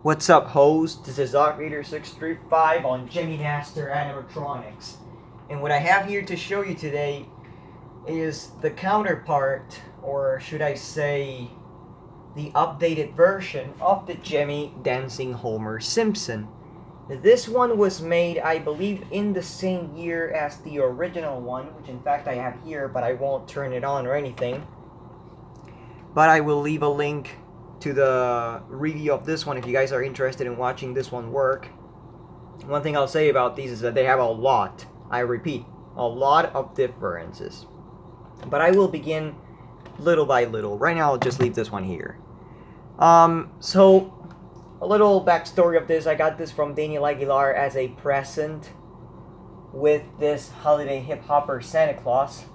What's up, hoes? This is RETROSKULL'S on Gemmy Master Animatronics. And what I have here to show you today is the counterpart, or should I say, the updated version of the Gemmy Dancing Homer Simpson. This one was made, I believe, in the same year as the original one, which in fact I have here, but I won't turn it on or anything. But I will leave a link to the review of this one if you guys are interested in watching this one work. One thing I'll say about these is that they have a lot, I repeat, a lot of differences. But I will begin little by little. Right now I'll just leave this one here. So a little backstory of this. I got this from Daniel Aguilar as a present with this holiday hip hopper Santa Claus.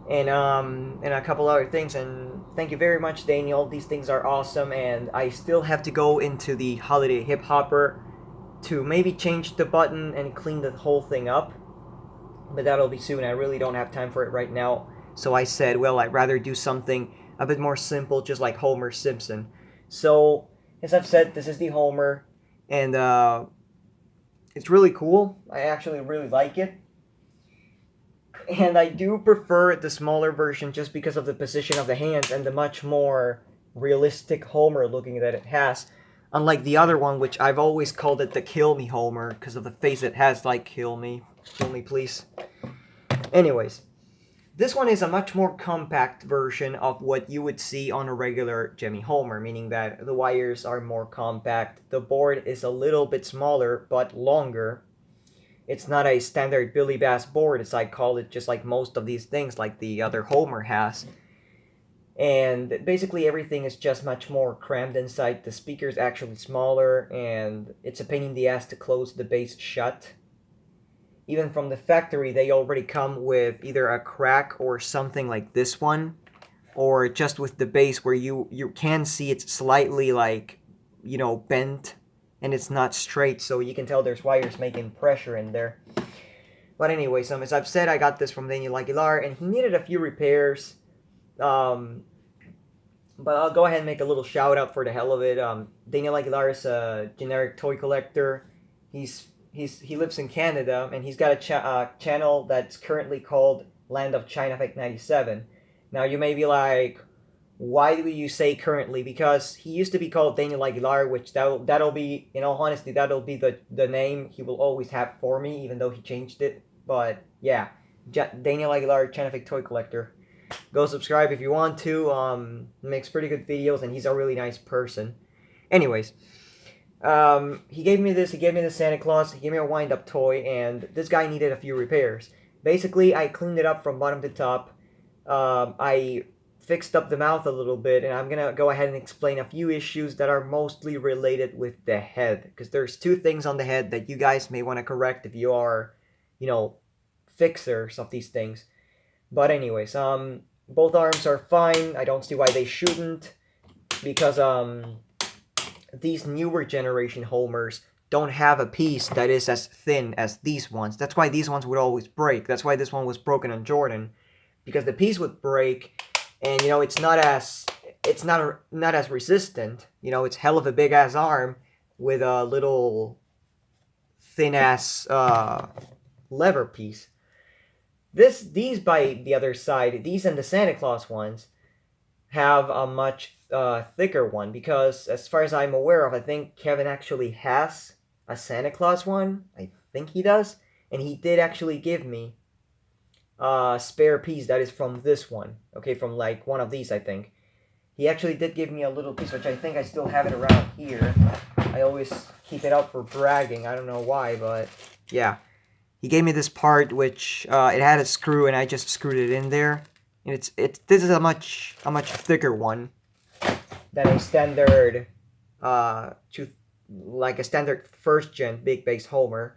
And a couple other things, and thank you very much, Daniel. These things are awesome, and I still have to go into the holiday hip hopper to maybe change the button and clean the whole thing up, but that'll be soon. I really don't have time for it right now, so I said, well, I'd rather do something a bit more simple, just like Homer Simpson. So as I've said, this is the Homer, and it's really cool. I actually really like it. And I do prefer the smaller version just because of the position of the hands and the much more realistic Homer looking that it has. Unlike the other one, which I've always called it the Kill Me Homer because of the face it has, like, kill me please. Anyways, this one is a much more compact version of what you would see on a regular Gemmy Homer, meaning that the wires are more compact, the board is a little bit smaller but longer. It's not a standard Billy Bass board, as I call it, just like most of these things, like the other Homer has. And basically everything is just much more crammed inside. The speaker's actually smaller, and it's a pain in the ass to close the base shut. Even from the factory, they already come with either a crack or something like this one, or just with the base where you can see it's slightly, like, you know, bent. And it's not straight, so you can tell there's wires making pressure in there. But anyways, as I've said, I got this from Daniel Aguilar, and he needed a few repairs. But I'll go ahead and make a little shout out for the hell of it. Daniel Aguilar is a generic toy collector. He lives in Canada, and he's got a channel that's currently called Land of China Fake 97. Now you may be like, why do you say currently? Because he used to be called Daniel Aguilar, which that'll be, in all honesty, that'll be the name he will always have for me, even though he changed it. But yeah, Daniel Aguilar, Chanific Toy Collector. Go subscribe if you want to. Makes pretty good videos, and he's a really nice person. Anyways, he gave me this. He gave me the Santa Claus. He gave me a wind-up toy, and this guy needed a few repairs. Basically, I cleaned it up from bottom to top. I fixed up the mouth a little bit, and I'm gonna go ahead and explain a few issues that are mostly related with the head, because there's two things on the head that you guys may want to correct if you are, you know, fixers of these things. But anyways, both arms are fine. I don't see why they shouldn't, because these newer generation Homers don't have a piece that is as thin as these ones. That's why these ones would always break. That's why this one was broken on Jordan, because the piece would break. And, you know, it's not as resistant. You know, it's hell of a big ass arm with a little thin ass lever piece. These by the other side, these and the Santa Claus ones have a much thicker one, because as far as I'm aware of, I think Kevin actually has a Santa Claus one. I think he does, and he did actually give me spare piece that is from this one. Okay, from like one of these, I think. He actually did give me a little piece, which I think I still have it around here. I always keep it up for bragging. I don't know why, but yeah. He gave me this part, which it had a screw, and I just screwed it in there. And this is a much thicker one than a standard like a standard first gen big base Homer.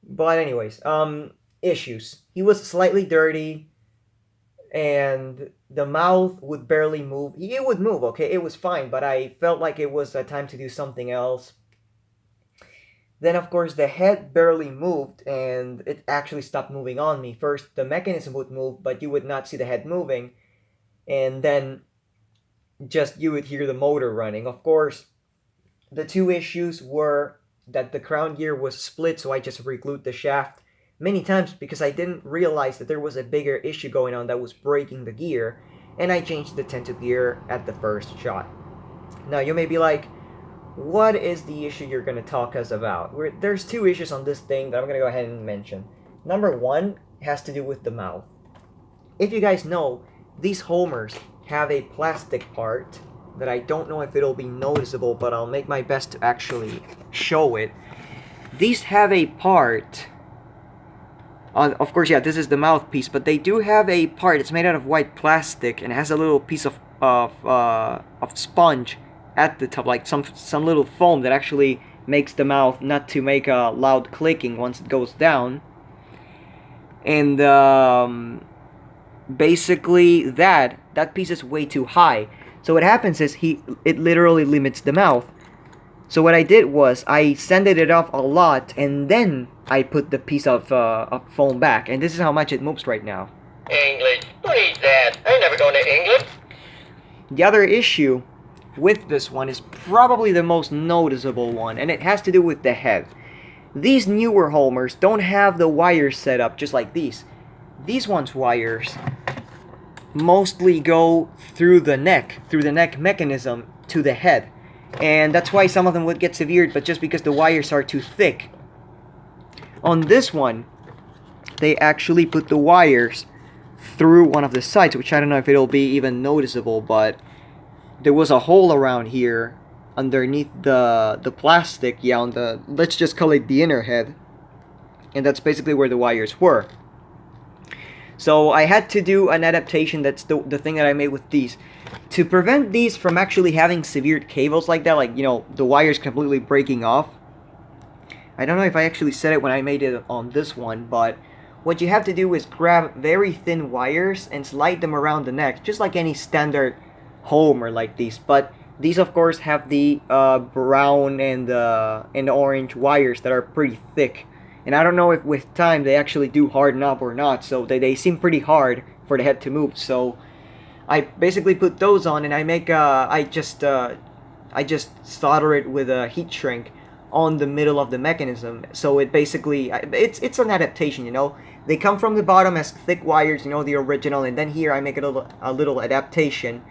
But anyways, issues. He was slightly dirty, and the mouth would barely move. It would move, okay, it was fine, but I felt like it was time to do something else. Then, of course, the head barely moved, and it actually stopped moving on me. First, the mechanism would move, but you would not see the head moving. And then, just you would hear the motor running. Of course, the two issues were that the crown gear was split, so I just re-glued the shaft many times because I didn't realize that there was a bigger issue going on that was breaking the gear, and I changed the tinted gear at the first shot. Now you may be like, what is the issue you're going to talk us about? There's two issues on this thing that I'm going to go ahead and mention. Number one has to do with the mouth. If you guys know, these homers have a plastic part that I don't know if it'll be noticeable, but I'll make my best to actually show it. These have a part, of course, yeah, this is the mouthpiece, but they do have a part. It's made out of white plastic and has a little piece of sponge at the top, like some little foam that actually makes the mouth not to make a loud clicking once it goes down. And basically that piece is way too high. So what happens is it literally limits the mouth. So what I did was I sanded it off a lot, and then I put the piece of foam back, and this is how much it moves right now. English, please, Dad. I'm never going to England. The other issue with this one is probably the most noticeable one, and it has to do with the head. These newer homers don't have the wires set up just like these. These ones' wires mostly go through the neck mechanism to the head. And that's why some of them would get severed, but just because the wires are too thick. On this one, they actually put the wires through one of the sides, which I don't know if it'll be even noticeable, but there was a hole around here underneath the plastic, yeah, on the, let's just call it the inner head, and that's basically where the wires were. So I had to do an adaptation. That's the thing that I made with these, to prevent these from actually having severed cables like that, like, you know, the wires completely breaking off. I don't know if I actually said it when I made it on this one, but what you have to do is grab very thin wires and slide them around the neck, just like any standard homer like these. But these, of course, have the brown and the orange wires that are pretty thick. And I don't know if with time they actually do harden up or not, so they seem pretty hard for the head to move. So I basically put those on, and I just solder it with a heat shrink on the middle of the mechanism. So it basically, it's an adaptation, you know. They come from the bottom as thick wires, you know, the original, and then here I make it a little adaptation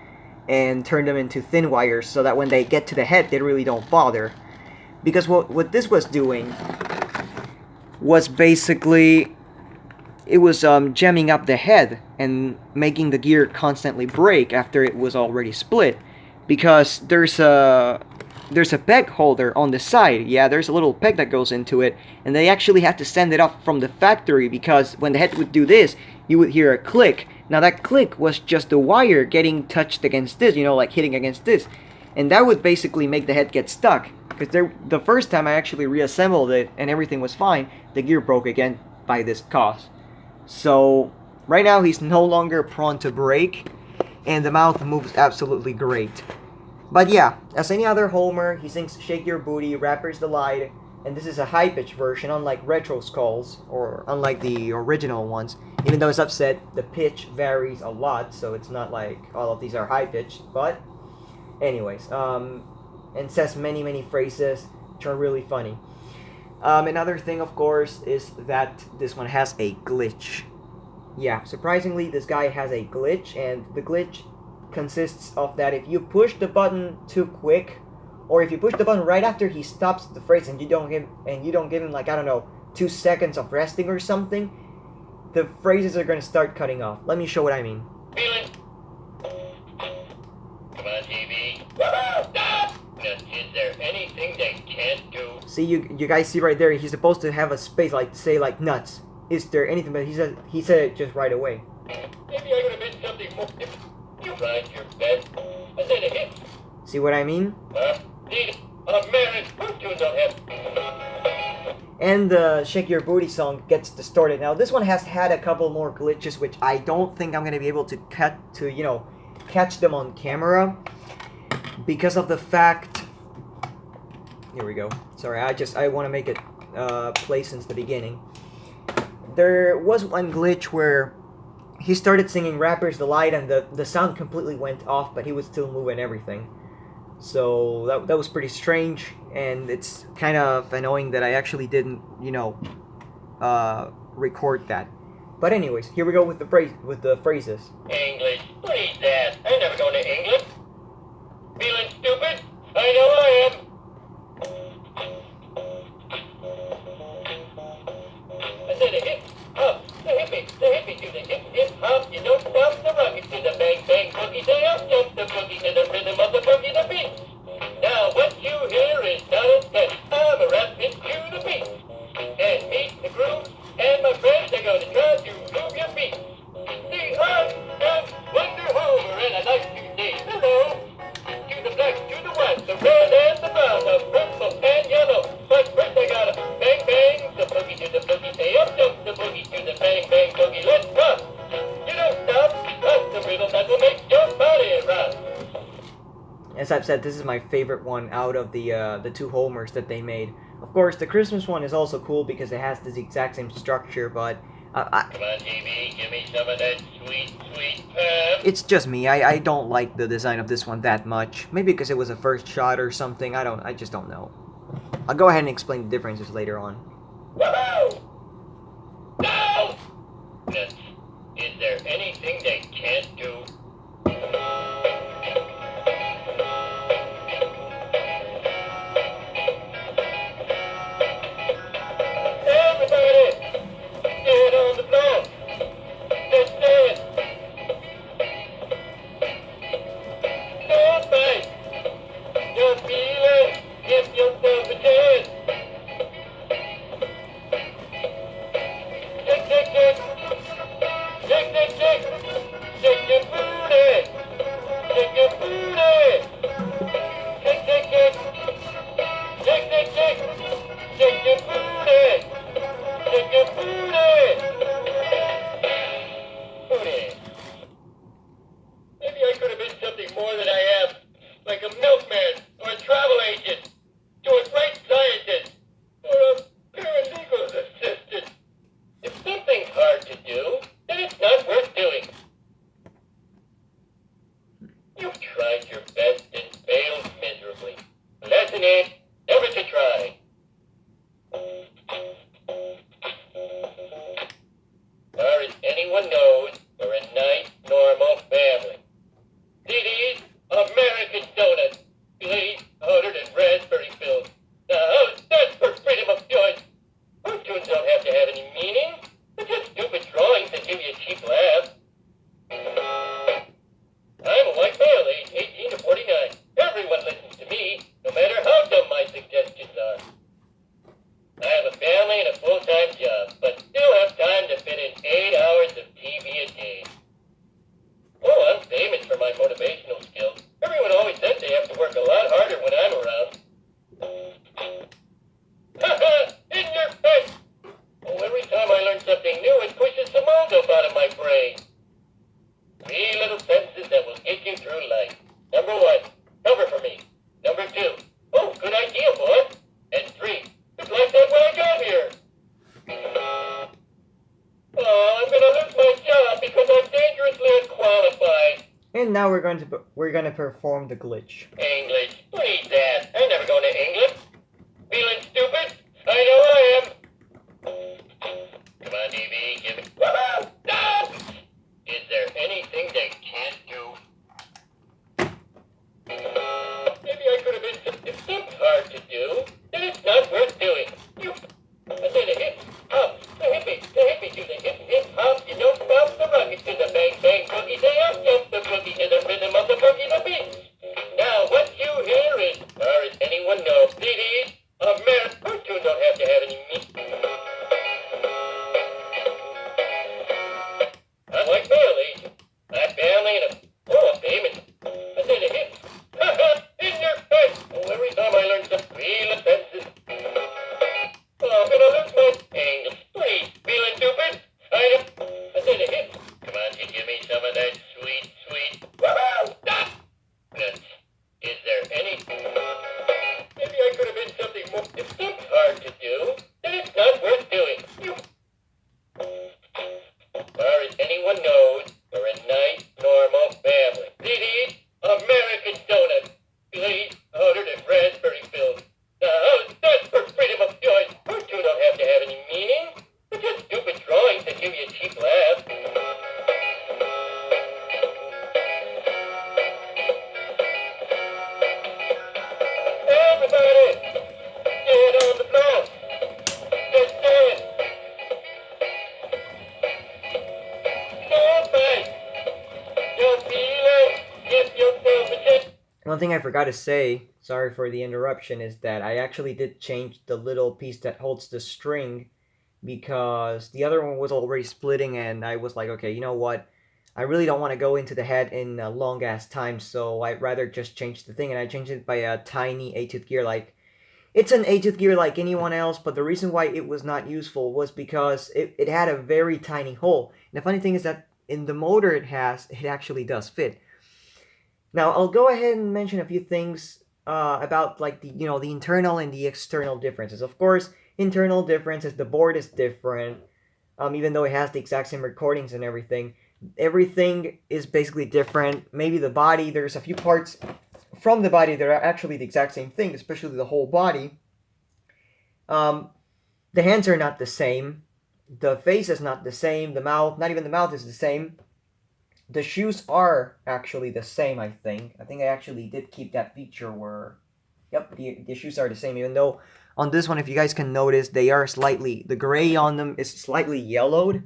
and turn them into thin wires so that when they get to the head, they really don't bother. Because what this was doing was basically, it was jamming up the head and making the gear constantly break after it was already split. Because there's a peg holder on the side. Yeah, there's a little peg that goes into it, and they actually had to send it off from the factory, because when the head would do this, you would hear a click. Now that click was just the wire getting touched against this, you know, like hitting against this, and that would basically make the head get stuck. Because the first time I actually reassembled it and everything was fine, the gear broke again by this cause. So right now he's no longer prone to break, and the mouth moves absolutely great. But yeah, as any other homer, he sings Shake Your Booty, Rapper's Delight, and this is a high-pitched version, unlike RETROSKULL'S, or unlike the original ones. Even though, as I've said, the pitch varies a lot, so it's not like all of these are high-pitched, but anyways, and says many phrases which are really funny. Another thing, of course, is that this one has a glitch. Yeah, surprisingly, this guy has a glitch, and the glitch consists of that if you push the button too quick, or if you push the button right after he stops the phrase and you don't give him, like, I don't know, 2 seconds of resting or something, the phrases are gonna start cutting off. Let me show what I mean. Feeling. Come on, TV. Is there anything they can't do? See, you guys see right there, he's supposed to have a space, like, say, like, nuts. Is there anything? But he said it just right away. Maybe I would have been something more. You ride your bed, and then it hits. See what I mean? Need a marriage. Who tunes on him? And the Shake Your Booty song gets distorted. Now, this one has had a couple more glitches, which I don't think I'm going to be able to catch them on camera, because of the fact... Here we go. Sorry, I want to make it play since the beginning. There was one glitch where he started singing Rapper's Delight, and the sound completely went off, but he was still moving everything. So that was pretty strange, and it's kind of annoying that I actually didn't, record that. But anyways, here we go with the phrases. English, what is that? I'm never going to England. Feeling stupid? I know I am. I said a hip hop, the hippie to the hip hop. You don't stop the rocket to the bang bang boogie. They up jump the boogie to the rhythm of the boogie the beat. Now what you hear is not a sketch. I'm a rapping to the beat. And meet the groove, and my friends are gonna try to move your feet. See, I'm Wonder Homer, and I like to say hello to the black, to the white, the red, and the brown, the purple and yellow. But first I gotta bang bang the boogie to the boogie. Say up jump the boogie to the bang bang boogie. Let's rock. You don't stop. That's the rhythm that will make your body rock. As I've said, this is my favorite one out of the two Homers that they made. Of course, the Christmas one is also cool because it has this exact same structure, but Come on, TV, give me some of that sweet, sweet pep. it's just me. I don't like the design of this one that much. Maybe because it was a first shot or something. I just don't know. I'll go ahead and explain the differences later on. Woohoo! No! Is there anything they can't do? Everybody, get on the floor. Let's dance. Don't fight. Don't feel it. Give yourself a chance. Shake, shake, shake. Shake, shake, shake. Shake your booty. Shake your booty. Shake, shake, shake. Shake, shake, shake. Shake your booty. Shake your booty. Booty. Maybe I could have been something more than I am. Like a milkman, or a travel agent, or a great scientist, or a paralegal assistant. If something's hard to do, then it's not worth doing. You've tried your best and failed miserably. Lesson is, never to try. Far as anyone knows, we're a nice, normal family. See these? American donuts. Glazed, powdered, and raspberry filled. Now, how's that for freedom of choice? Cartoons don't have to have any meaning. They're just stupid drawings that give you a cheap laugh. I'm a white male, age 18 to 49. Everyone listens to me, no matter how dumb my suggestions are. I have a family and a full-time job, but still have time to fit in 8 hours of TV a day. Oh, I'm famous for my motivational skills. Everyone always says they have to work a lot harder when I'm around. Haha! In your face! Oh, every time I learn something new, it pushes the mold up out of my brain. 3 little sentences that will get you through life. Number 1, cover for me. Number 2, oh, good idea, boy. And 3, it's like that when I got here. Oh, I'm gonna lose my job because I'm dangerously unqualified. And now we're going to perform the glitch. English, what is that? I'm never going to England. Feeling stupid? I know I am. Come on, DV, give me. Woohoo! No! Is there anything they can't do? Maybe I could have been something. If something's hard to do, then it's not worth doing. I said a hip hop, the hippie to the hip hop. You don't stop the rocket to the bang bang boogie. They up jump the boogie to the rhythm of the boogie the beat. Now what Everybody, get on the floor. Just stand. Go back. Just feel it. Give yourself a chance. One thing I forgot to say, sorry for the interruption, is that I actually did change the little piece that holds the string because the other one was already splitting, and I was like, okay, you know what? I really don't want to go into the head in a long ass time, so I'd rather just change the thing, and I changed it by a tiny 8-tooth gear. Like, it's an 8-tooth gear like anyone else, but the reason why it was not useful was because it had a very tiny hole. And the funny thing is that in the motor it actually does fit. Now I'll go ahead and mention a few things about like the internal and the external differences. Of course, internal differences, the board is different, even though it has the exact same recordings and everything. Everything is basically different. Maybe the body, there's a few parts from the body that are actually the exact same thing, especially the whole body. The hands are not the same. The face is not the same. The mouth, not even the mouth is the same. The shoes are actually the same, I think. I think I actually did keep that feature where, yep, the shoes are the same, even though on this one, if you guys can notice, they are slightly, the gray on them is slightly yellowed,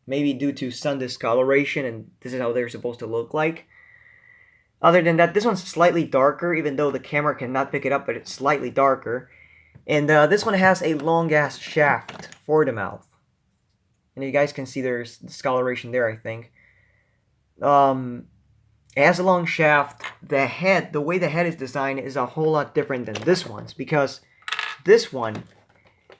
maybe due to sun discoloration, and this is how they're supposed to look like. Other than that, this one's slightly darker, even though the camera cannot pick it up, but it's slightly darker. And this one has a long-ass shaft for the mouth. And you guys can see there's discoloration there, I think. It has a long shaft. The head, the way the head is designed is a whole lot different than this one's, because this one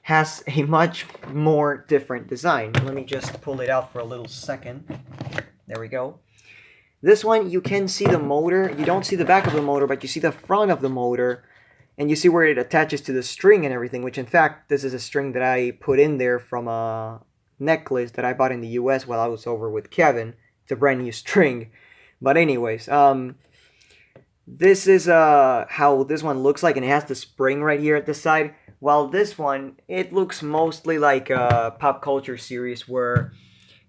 has a much more different design. Let me just pull it out for a little second. There we go. This one, you can see the motor. You don't see the back of the motor, but you see the front of the motor, and you see where it attaches to the string and everything, which in fact, this is a string that I put in there from a necklace that I bought in the US while I was over with Kevin. It's a brand new string. But anyways, this is how this one looks like, and it has the spring right here at the side. While this one, it looks mostly like a pop culture series where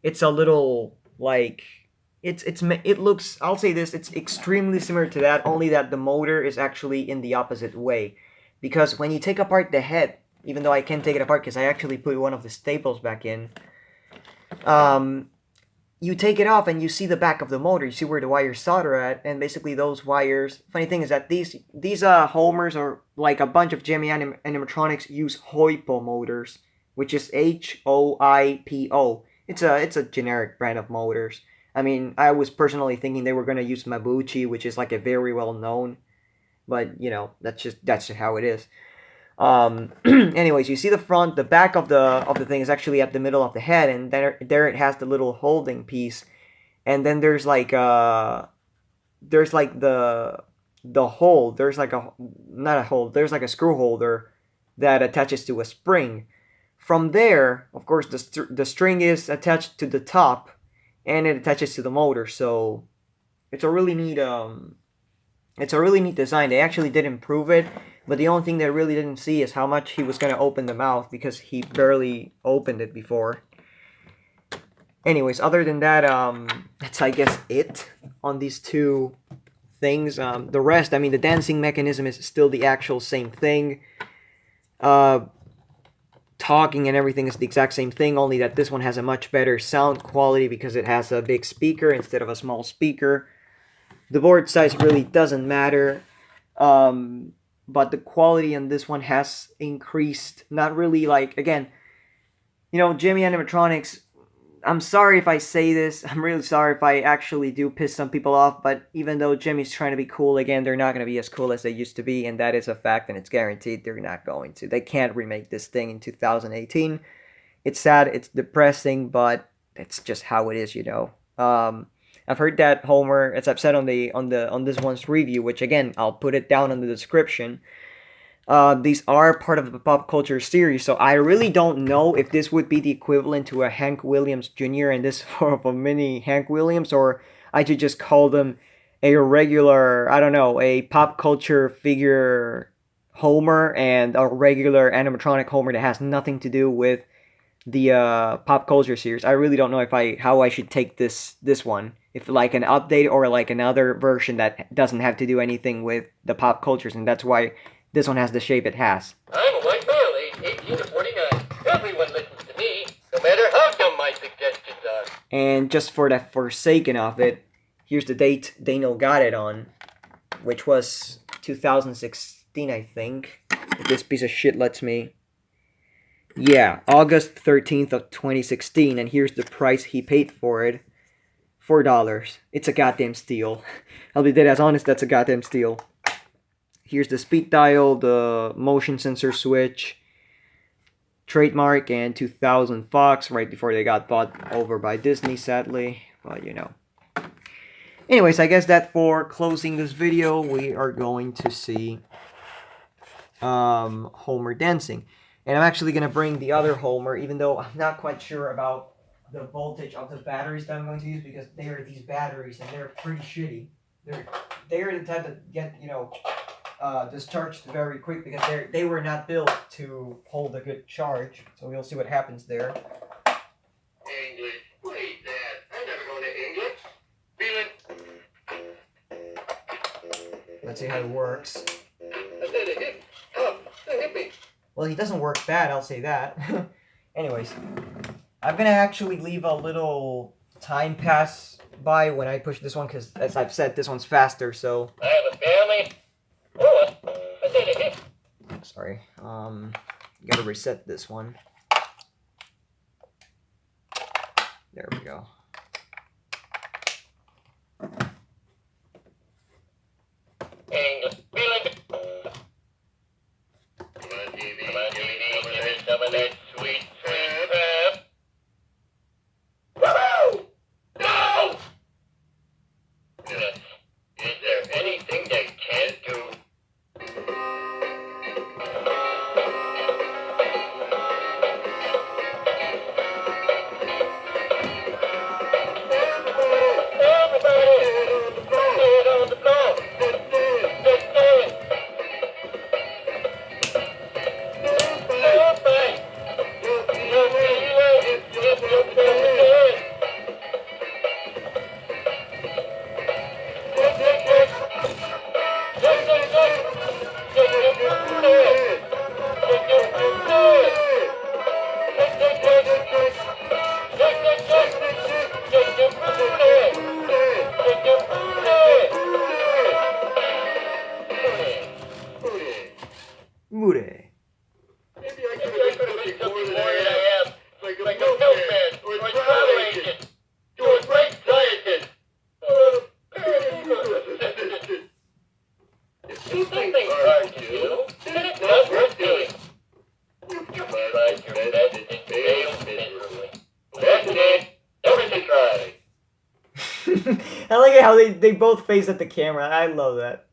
it's a little like it looks, I'll say this, it's extremely similar to that, only that the motor is actually in the opposite way. Because when you take apart the head, even though I can't take it apart because I actually put one of the staples back in, you take it off and you see the back of the motor. You see where the wires solder at, and basically those wires. Funny thing is that these Homers, or like a bunch of Gemmy animatronics, use Hoipo motors, which is Hoipo. It's a generic brand of motors. I mean, I was personally thinking they were gonna use Mabuchi, which is like a very well known, but you know, that's just how it is. Anyways, you see the front, the back of the thing is actually at the middle of the head, and there it has the little holding piece, and then there's like the hole. There's like a, not a hole. There's like a screw holder that attaches to a spring. From there, of course, the string is attached to the top, and it attaches to the motor. So it's a really neat design. They actually did improve it. But the only thing they really didn't see is how much he was going to open the mouth, because he barely opened it before. Anyways, other than that, that's, I guess, it on these two things. The rest, I mean, the dancing mechanism is still the actual same thing. Talking and everything is the exact same thing, only that this one has a much better sound quality because it has a big speaker instead of a small speaker. The board size really doesn't matter. But the quality on this one has increased. Not really, like, again, you know, Gemmy Animatronics, I'm sorry if I say this. I'm really sorry if I actually do piss some people off. But even though Gemmy's trying to be cool again, they're not going to be as cool as they used to be. And that is a fact, and it's guaranteed they're not going to. They can't remake this thing in 2018. It's sad, it's depressing, but it's just how it is, you know. I've heard that Homer, as I've said on this one's review, which again, I'll put it down in the description. These are part of the pop culture series, so I really don't know if this would be the equivalent to a Hank Williams Jr. and this form of a mini Hank Williams, or I should just call them a regular, I don't know, a pop culture figure Homer and a regular animatronic Homer that has nothing to do with the pop culture series. I really don't know how I should take this one. If like an update or like another version that doesn't have to do anything with the pop cultures, and that's why this one has the shape it has. I'm a white male, age 18 to 49. Everyone listens to me, no matter how dumb my suggestions are. And just for the forsaken of it, here's the date Daniel got it on, which was 2016, I think. If this piece of shit lets me. Yeah, August 13th of 2016, and here's the price he paid for it. $4. It's a goddamn steal. I'll be dead as honest, that's a goddamn steal. Here's the speed dial, the motion sensor switch, trademark, and 2000 Fox, right before they got bought over by Disney, sadly. Well, you know. Anyways, I guess that for closing this video, we are going to see Homer dancing. And I'm actually going to bring the other Homer, even though I'm not quite sure about the voltage of the batteries that I'm going to use, because they are these batteries, and they're pretty shitty. They're the type that get, you know, discharged very quick, because they were not built to hold a good charge. So we'll see what happens there. English, what is that? I'm never going to English. Let's see how it works. I said a hip. Oh, a hippie. Well, he doesn't work bad, I'll say that. Anyways, I'm gonna actually leave a little time pass by when I push this one, because as I've said, this one's faster, so... I have a family. Oh, I said a hip. Sorry. Gotta reset this one. There we go. English, feeling. Come on, TV, give me some of that sweet, sweet crap. Woohoo! No! Yes. Is there anything they can't do? Mure. Maybe I could have been something more than I am. Like a milkman, or a travel agent, to a great scientist, or if you think things hard to do, then it's not worth doing. You tried your best and failed miserably. That's it. Never try. I like how they both face at the camera. I love that.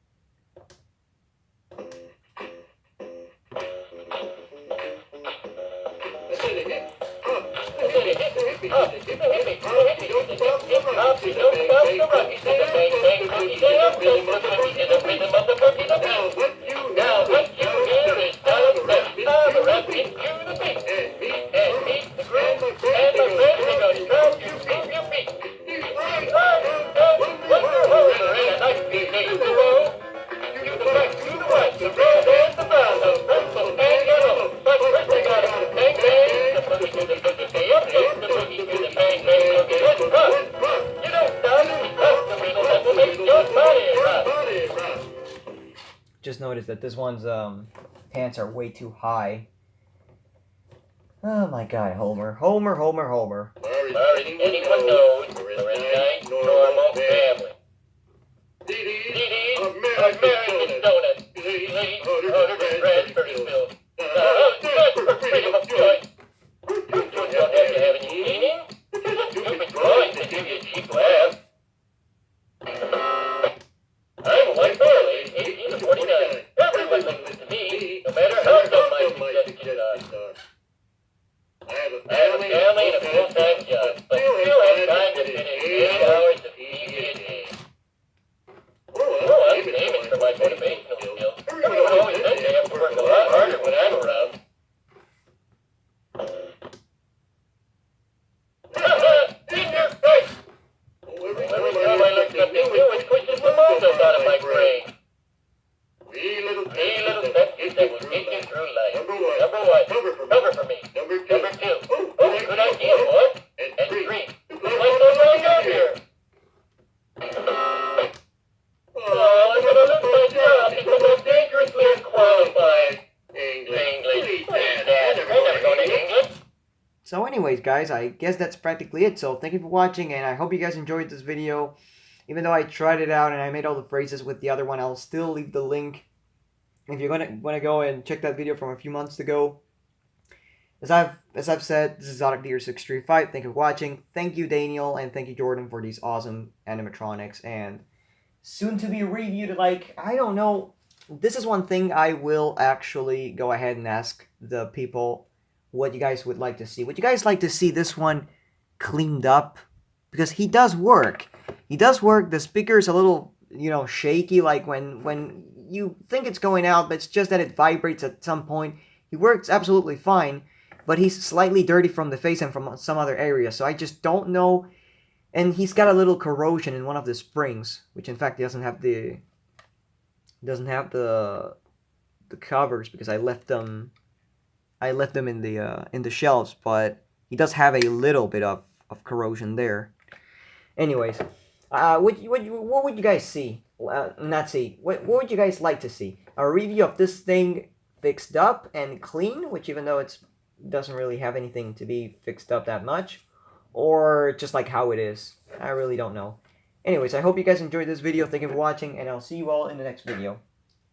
Just noticed that this one's pants are way too high. Oh my god, Homer. Homer. Anyone knows we're a nice, normal family. Dee American donut. Bread for spilled. For freedom of choice. You don't have to have any meaning. Stupid drawings that give you a cheap laugh. I'm a white boy, 18 to 49. Everyone listens to me, no matter how dumb my suggestions are. I have a family and a full-time job, but still have time to finish 8 hours of TV a day. Oh, I'm famous for my motivational skills. Everyone always says they have to work a lot harder when I'm around. In your face! Every time I look something new, it pushes the mold out of my brain. We little one. Cover for me. Number two. Oh, good idea, boy. And three. What's going on here? Oh, I'm gonna lose my job because I'm dangerously unqualified. English. Please, Dad. I'm never going to England. So anyways, guys, I guess that's practically it. So thank you for watching, and I hope you guys enjoyed this video. Even though I tried it out and I made all the phrases with the other one, I'll still leave the link if you're gonna go and check that video from a few months ago. As I've said, this is RETROSKULL'S. Thank you for watching. Thank you, Daniel, and thank you, Jordan, for these awesome animatronics. And soon to be reviewed, like, I don't know. This is one thing I will actually go ahead and ask the people what you guys would like to see. Would you guys like to see this one cleaned up? Because he does work. He does work. The speaker is a little, shaky, like when you think it's going out, but it's just that it vibrates at some point. He works absolutely fine, but he's slightly dirty from the face and from some other areas, so I just don't know. And he's got a little corrosion in one of the springs, which in fact he doesn't have the covers because I left them in the shelves, but he does have a little bit of corrosion there. Anyways, what would you guys see? Not see. What would you guys like to see? A review of this thing fixed up and clean, which even though it doesn't really have anything to be fixed up that much, or just like how it is. I really don't know. Anyways, I hope you guys enjoyed this video. Thank you for watching, and I'll see you all in the next video.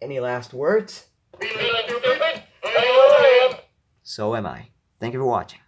Any last words? Feeling stupid? I know I am. So am I. Thank you for watching.